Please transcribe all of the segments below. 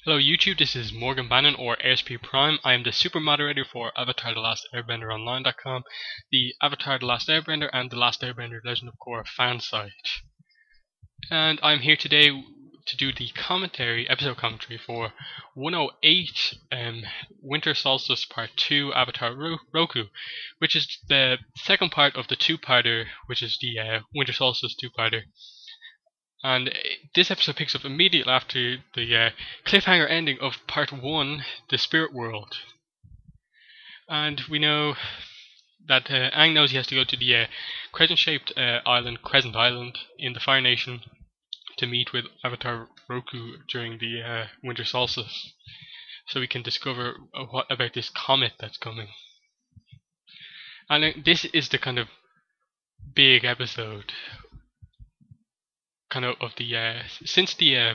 Hello YouTube, this is Morgan Bannon or ASP Prime. I am the super moderator for Avatar The Last Airbender Online.com, the Avatar The Last Airbender and The Last Airbender Legend of Korra fan site. And I'm here today to do the episode commentary for 108 Winter Solstice Part 2 Avatar Roku, which is the second part of the two-parter, which is the Winter Solstice two-parter. And this episode picks up immediately after the cliffhanger ending of Part 1, The Spirit World. And we know that Aang knows he has to go to the crescent-shaped Crescent Island in the Fire Nation to meet with Avatar Roku during the Winter Solstice, so we can discover what about this comet that's coming. And this is the kind of big episode. Of the since the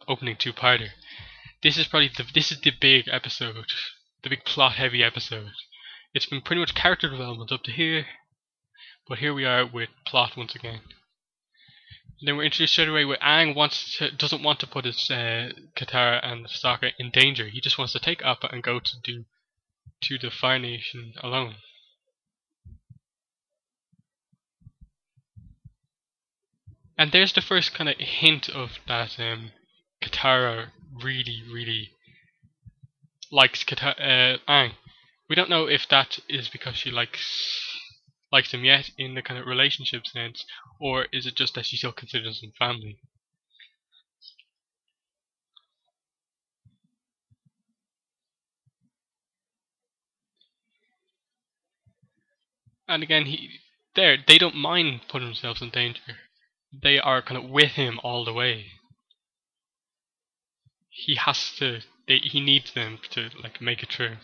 opening two-parter, this is probably the big episode, the big plot-heavy episode. It's been pretty much character development up to here, but here we are with plot once again. And then we're introduced straight away with Aang doesn't want to put his Katara and Sokka in danger. He just wants to take Appa and go to the Fire Nation alone. And there's the first kind of hint of that Katara really likes Aang. We don't know if that is because she likes him yet in the kind of relationship sense, or is it just that she still considers him family. And again, they don't mind putting themselves in danger. They are kind of with him all the way. He needs them to make it true.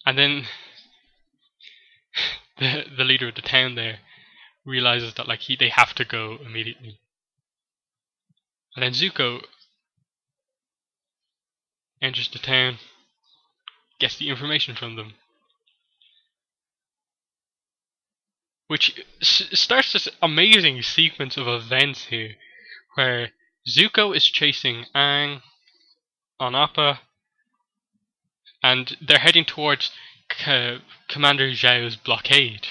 And then the leader of the town there realizes that they have to go immediately. And then Zuko enters the town, gets the information from them, which starts this amazing sequence of events here, where Zuko is chasing Aang on Appa, and they're heading towards Commander Zhao's blockade.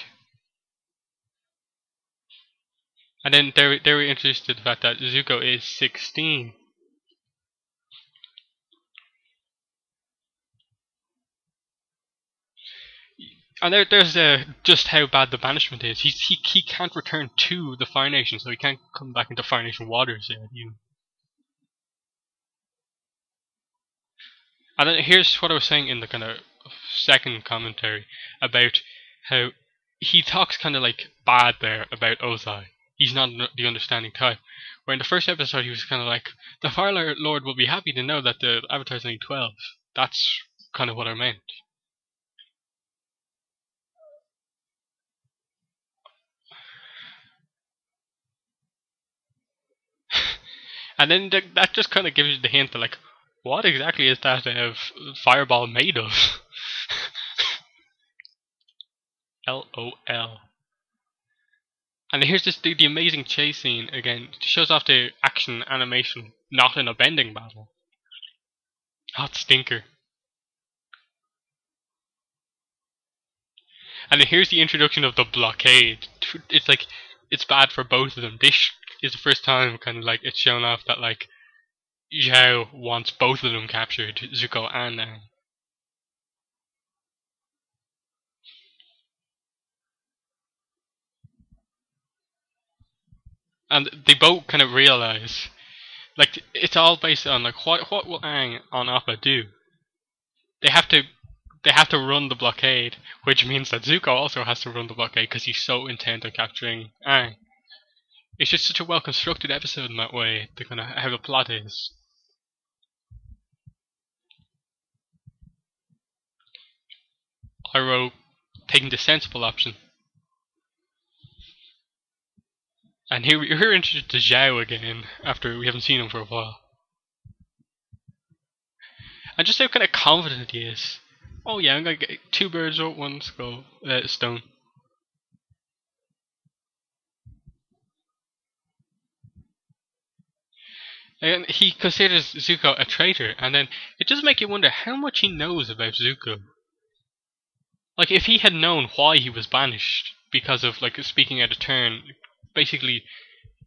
And then they were introduced to the fact that Zuko is 16. And there's just how bad the banishment is. He can't return to the Fire Nation, so he can't come back into Fire Nation waters yet. And then here's what I was saying in the kind of second commentary about how he talks kind of bad there about Ozai. He's not the understanding type. Where in the first episode he was kind of like, the Fire Lord will be happy to know that the Avatar's only 12. That's kind of what I meant. And then that just kind of gives you the hint that what exactly is that fireball made of? LOL. And here's the amazing chase scene again. It shows off the action animation, not in a bending battle. Hot stinker. And then here's the introduction of the blockade. It's bad for both of them. This is the first time it's shown off that Zhao wants both of them captured, Zuko and Aang. And they both kind of realize it's all based on what will Aang on Appa do? They have to run the blockade, which means that Zuko also has to run the blockade because he's so intent on capturing Aang. It's just such a well constructed episode in that way, the kind of how the plot is. I wrote taking the sensible option. And here we're introduced to Zhao again after we haven't seen him for a while. And just how kind of confident he is. Oh yeah, I'm gonna get 2 birds with 1 stone. And he considers Zuko a traitor, and then it does make you wonder how much he knows about Zuko. Like, if he had known why he was banished because of, like, speaking out of turn, basically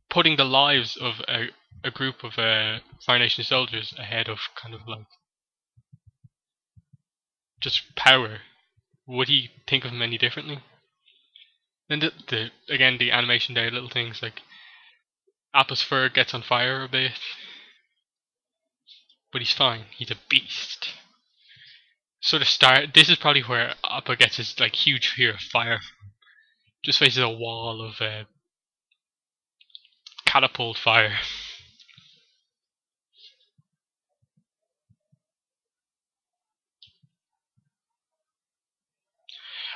putting the lives of a group of Fire Nation soldiers ahead of kind of like just power, would he think of him any differently? Then again, the animation there, little things like Appa's fur gets on fire a bit, but he's fine. He's a beast. Sort of start. This is probably where Appa gets his like huge fear of fire. Just faces a wall of catapult fire.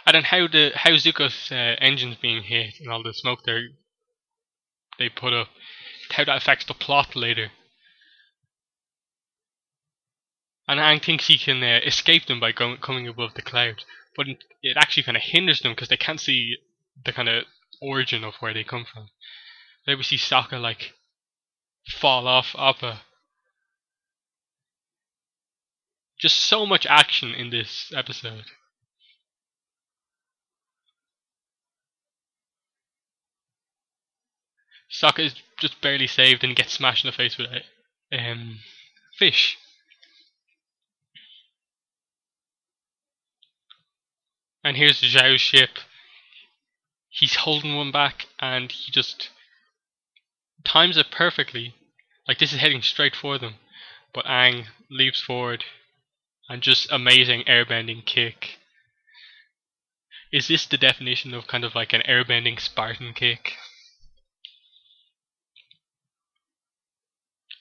And then how Zuko's engine's being hit and all the smoke they put up, how that affects the plot later. And Aang thinks he can escape them by coming above the clouds, but it actually kind of hinders them because they can't see the kind of origin of where they come from. Then we see Sokka like fall off Appa. Just so much action in this episode. Sokka is just barely saved and gets smashed in the face with a fish. And here's Zhao's ship. He's holding one back and he just times it perfectly. Like, this is heading straight for them. But Aang leaps forward and just amazing airbending kick. Is this the definition of kind of like an airbending Spartan kick?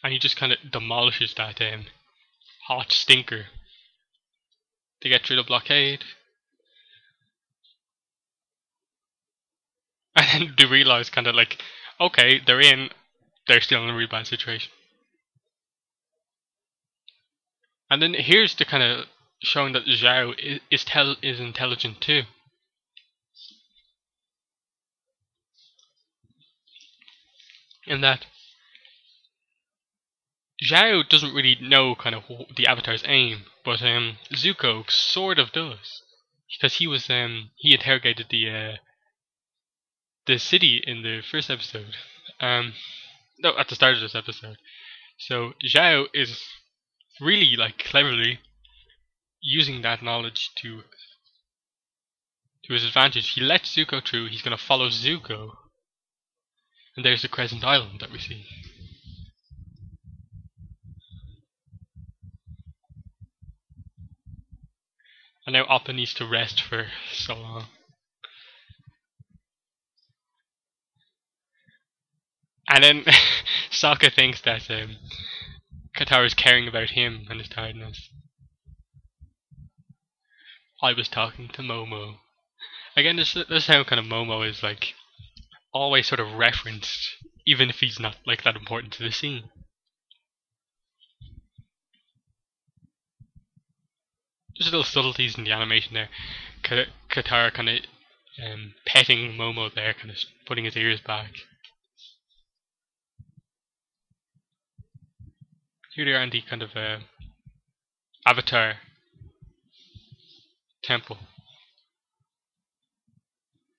And he just kind of demolishes that hot stinker. They get through the blockade. And then they realise kind of like, okay, they're still in a really bad situation. And then here's the kind of showing that Zhao is intelligent too. In that Zhao doesn't really know kind of the Avatar's aim, but Zuko sort of does, because he interrogated the city in the first episode. No, at the start of this episode. So Zhao is really like cleverly using that knowledge to his advantage. He lets Zuko through. He's going to follow Zuko, and there's the Crescent Island that we see. And now Appa needs to rest for so long. And then Sokka thinks that Katara is caring about him and his tiredness. I was talking to Momo. Again, this is how kind of Momo is like always sort of referenced, even if he's not like that important to the scene. Just little subtleties in the animation there. Katara kind of petting Momo there, kind of putting his ears back. Here they are in the kind of Avatar temple.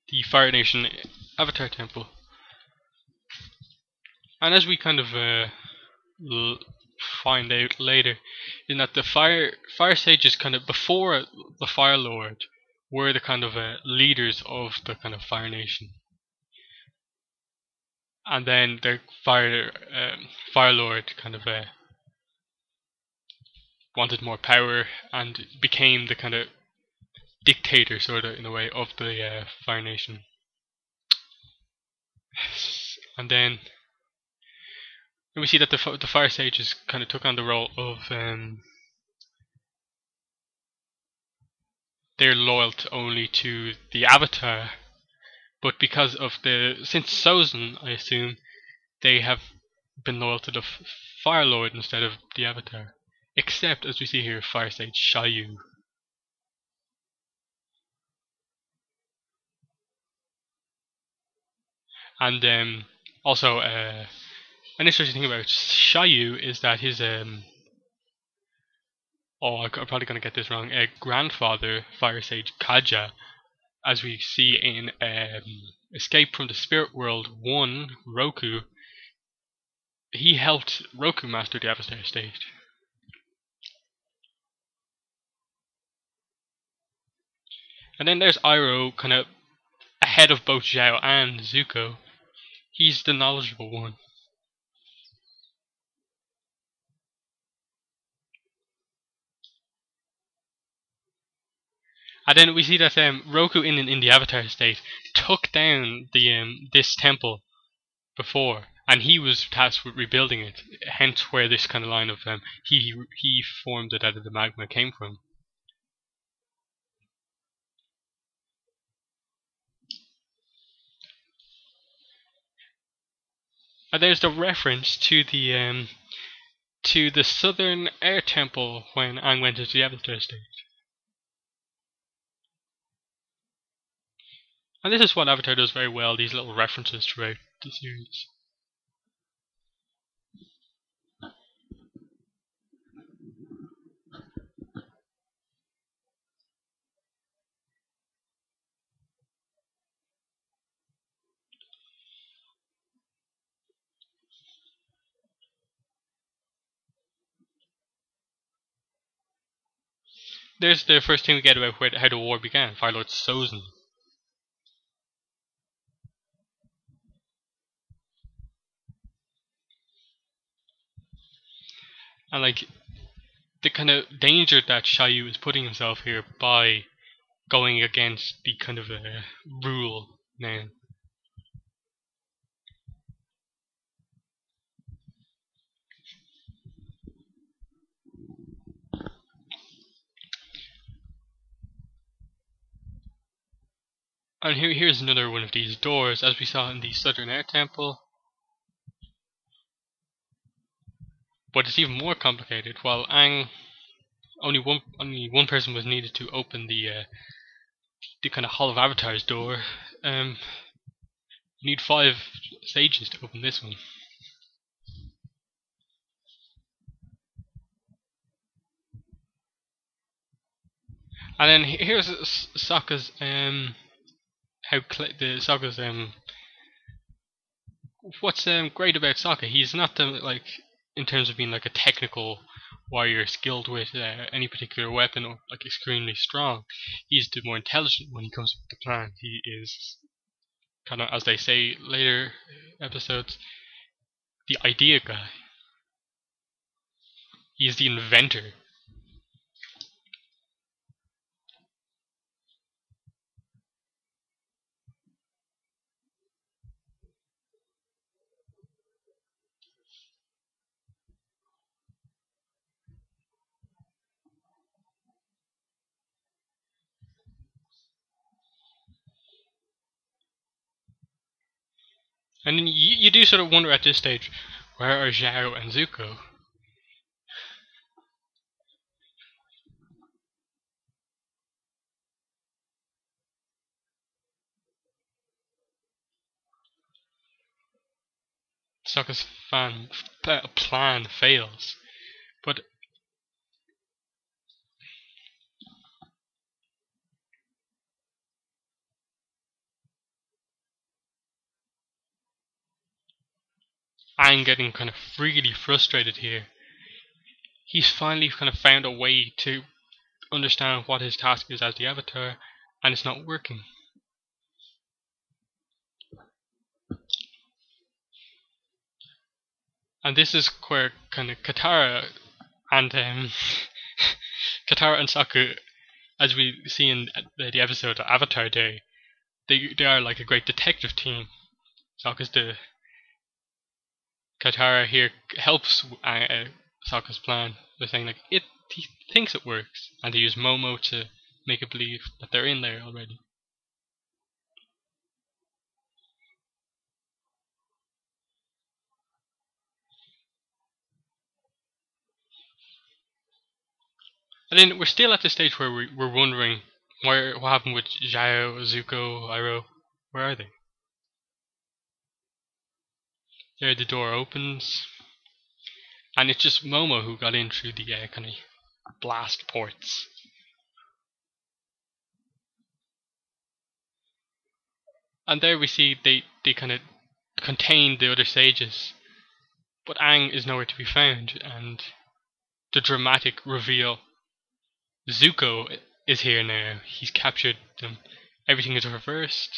The Fire Nation Avatar temple. And as we kind of find out later, in that the fire sages kind of before the Fire Lord were the kind of leaders of the kind of Fire Nation, and then the Fire Lord kind of wanted more power and became the kind of dictator, sort of in a way, of the Fire Nation. And then we see that the Fire Sages kind of took on the role of they're loyal only to the Avatar, but because of since Sozin, I assume, they have been loyal to the Fire Lord instead of the Avatar. Except, as we see here, Fire Sage Shayu. And also An interesting thing about Shayu is that his I'm probably going to get this wrong. Grandfather, Fire Sage Kaja, as we see in Escape from the Spirit World 1, Roku, he helped Roku master the Avatar state. And then there's Iroh, kind of ahead of both Zhao and Zuko. He's the knowledgeable one. And then we see that Roku in the Avatar state took down the this temple before, and he was tasked with rebuilding it. Hence, where this kind of line of he formed it out of the magma came from. And there's the reference to the southern air temple when Aang went into the Avatar state. And this is what Avatar does very well, these little references throughout the series. There's the first thing we get about how the war began, Fire Lord Sozin. And like the kind of danger that Shayu is putting himself here by going against the kind of rule now. And here's another one of these doors, as we saw in the Southern Air Temple. But it's even more complicated. While Aang, only one person was needed to open the kind of Hall of Avatars door. You need 5 sages to open this one. And then here's Sokka's what's great about Sokka. He's not in terms of being like a technical warrior skilled with any particular weapon or like extremely strong. He's the more intelligent when he comes up with the plan. He is kind of, as they say later episodes, the idea guy. He's the inventor. And then you do sort of wonder at this stage, where are Zhao and Zuko? Sokka's plan fails, but I'm getting kind of really frustrated here. He's finally kind of found a way to understand what his task is as the Avatar, and it's not working. And this is where kind of Katara and Katara and Sokka, as we see in the episode of Avatar Day, they are like a great detective team. Katara here helps Sokka's plan by saying like he thinks it works, and they use Momo to make it believe that they're in there already. And then we're still at the stage where we're wondering what happened with Zhao, Zuko, Iroh. Where are they? There the door opens, and it's just Momo who got in through the kind of blast ports. And there we see they kind of contain the other sages, but Aang is nowhere to be found, and the dramatic reveal: Zuko is here now. He's captured them. Everything is reversed.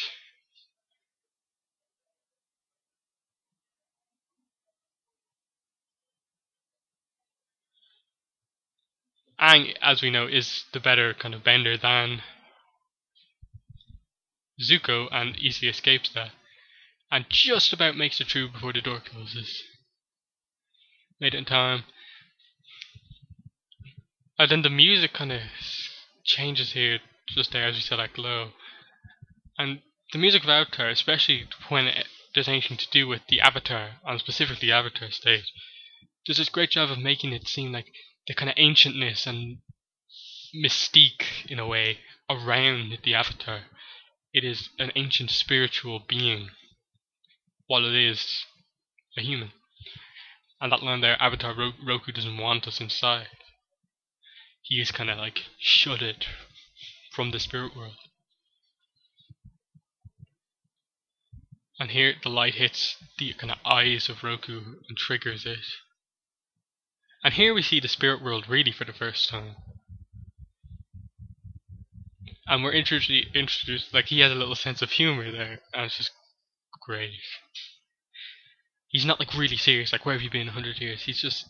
Aang, as we know, is the better kind of bender than Zuko, and easily escapes that, and just about makes it through before the door closes. Made it in time. And then the music kind of changes here, just there as we said, like low. And the music of Avatar, especially when there's anything to do with the Avatar, and specifically the Avatar stage, does this great job of making it seem like the kind of ancientness and mystique, in a way, around the Avatar. It is an ancient spiritual being, while it is a human. And that line there, Avatar Roku doesn't want us inside. He is kind of like shuttered from the spirit world. And here the light hits the kind of eyes of Roku and triggers it. And here we see the spirit world really for the first time. And we're introduced, like he has a little sense of humor there, and it's just great. He's not like really serious, like where have you been 100 years? He's just,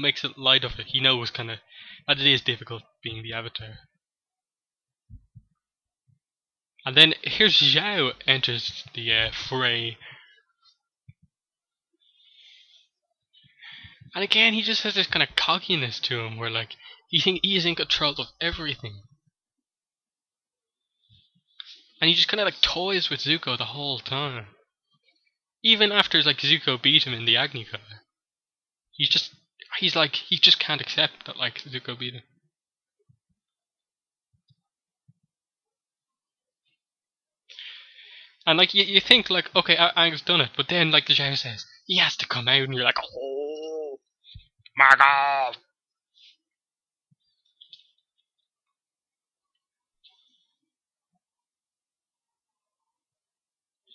makes it light of it. He knows kind of that it is difficult being the Avatar. And then here's Zhao enters the fray. And again, he just has this kind of cockiness to him, where like he thinks he is in control of everything. And he just kind of like toys with Zuko the whole time. Even after like Zuko beat him in the Agni Color. He just can't accept that like Zuko beat him. And like you think like, okay, Aang's done it, but then like the Zhao says, he has to come out, and you're like, oh my god.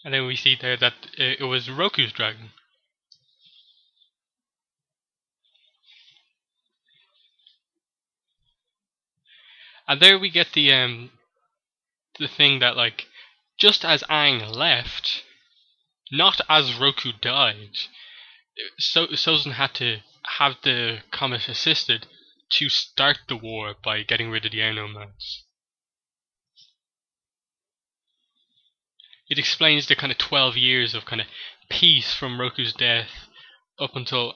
And then we see there that it was Roku's dragon. And there we get the thing that like, just as Aang left, not as Roku died, Sozin had to have the comet assisted to start the war by getting rid of the air nomads. It explains the kind of 12 years of kind of peace from Roku's death up until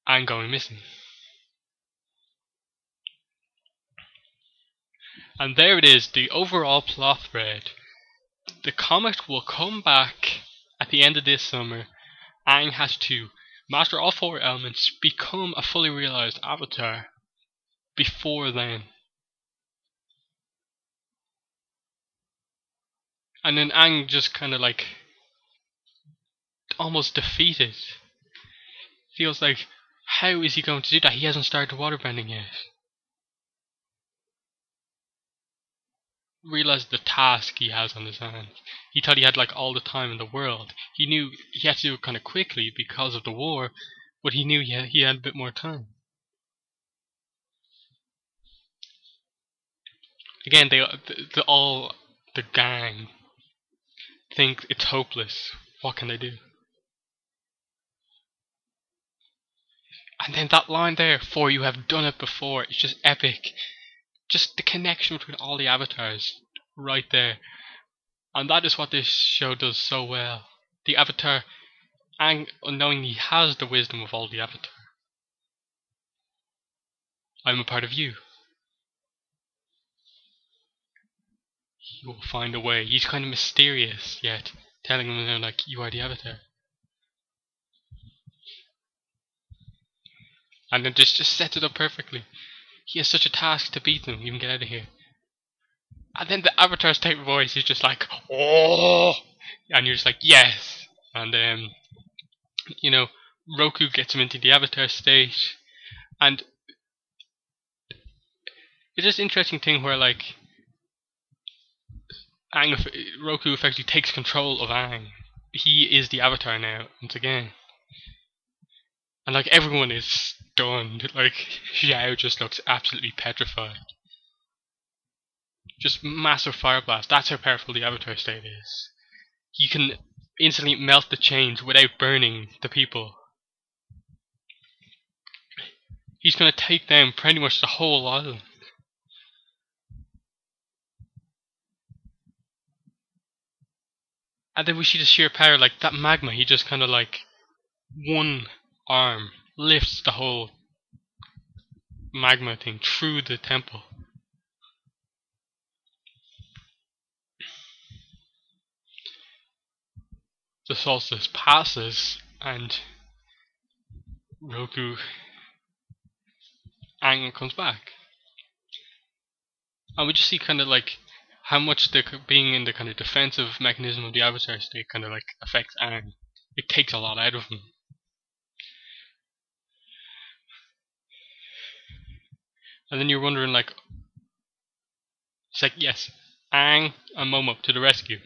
Aang going missing. And there it is, the overall plot thread. The comet will come back at the end of this summer. Aang has to master all 4 elements, become a fully realized Avatar before then. And then Aang just kind of like almost defeated. Feels like, how is he going to do that? He hasn't started waterbending yet. Realized the task he has on his hands. He thought he had like all the time in the world. He knew he had to do it kind of quickly because of the war, but he knew he had a bit more time. Again, all the gang think it's hopeless. What can they do? And then that line there, for you have done it before, it's just epic. Just the connection between all the avatars right there. And that is what this show does so well. The Avatar, Aang unknowingly has the wisdom of all the Avatar. I'm a part of you. He will find a way. He's kind of mysterious, yet telling them like, you are the Avatar. And then just sets it up perfectly. He has such a task to beat them, even get out of here. And then the Avatar's type of voice is just like, oh! And you're just like, yes! And You know, Roku gets him into the avatar state, and it's this interesting thing where like Roku effectively takes control of Aang. He is the avatar now once again, and like everyone is stunned. Like Xiao just looks absolutely petrified. Just massive fire blast. That's how powerful the avatar state is. He can instantly melt the chains without burning the people. He's gonna take down pretty much the whole island. And then we see the sheer power, like that magma, he just kinda like one arm lifts the whole magma thing through the temple. The solstice passes and Roku Aang comes back. And we just see kinda like how much being in the kind of defensive mechanism of the avatar state kinda like affects Aang. It takes a lot out of him. And then you're wondering like, it's like, yes, Aang and Momo to the rescue.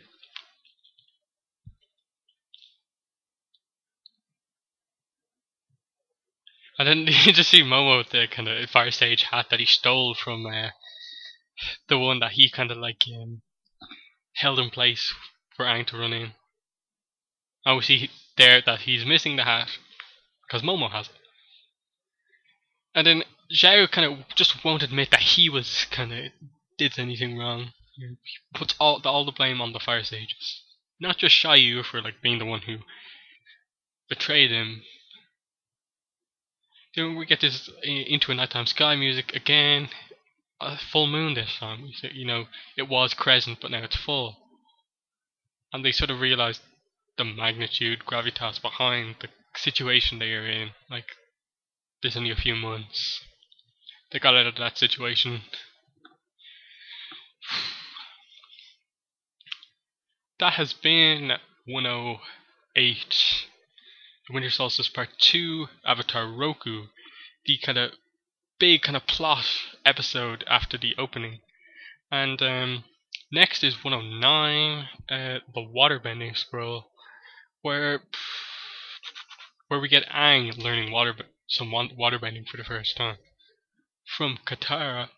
And then you just see Momo with the kind of fire stage hat that he stole from the one that he kind of like held in place for Aang to run in. And we see there that he's missing the hat because Momo has it. And then Zhao kind of just won't admit that he was kind of did anything wrong. He puts all the blame on the fire sages, not just Xiaoyu for like being the one who betrayed him. Then we get this into a nighttime sky music again. A full moon this time. You know, it was crescent, but now it's full. And they sort of realized the magnitude, gravitas behind the situation they are in. Like, there's only a few months. They got out of that situation. That has been 108. The Winter Solstice Part 2, Avatar Roku. The kind of big kind of plot episode after the opening. And next is 109, the waterbending scroll, where we get Aang learning some waterbending for the first time from Katara,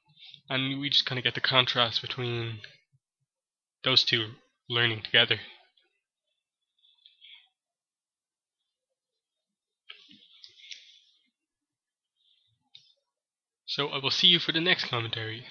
and we just kind of get the contrast between those two learning together. So I will see you for the next commentary.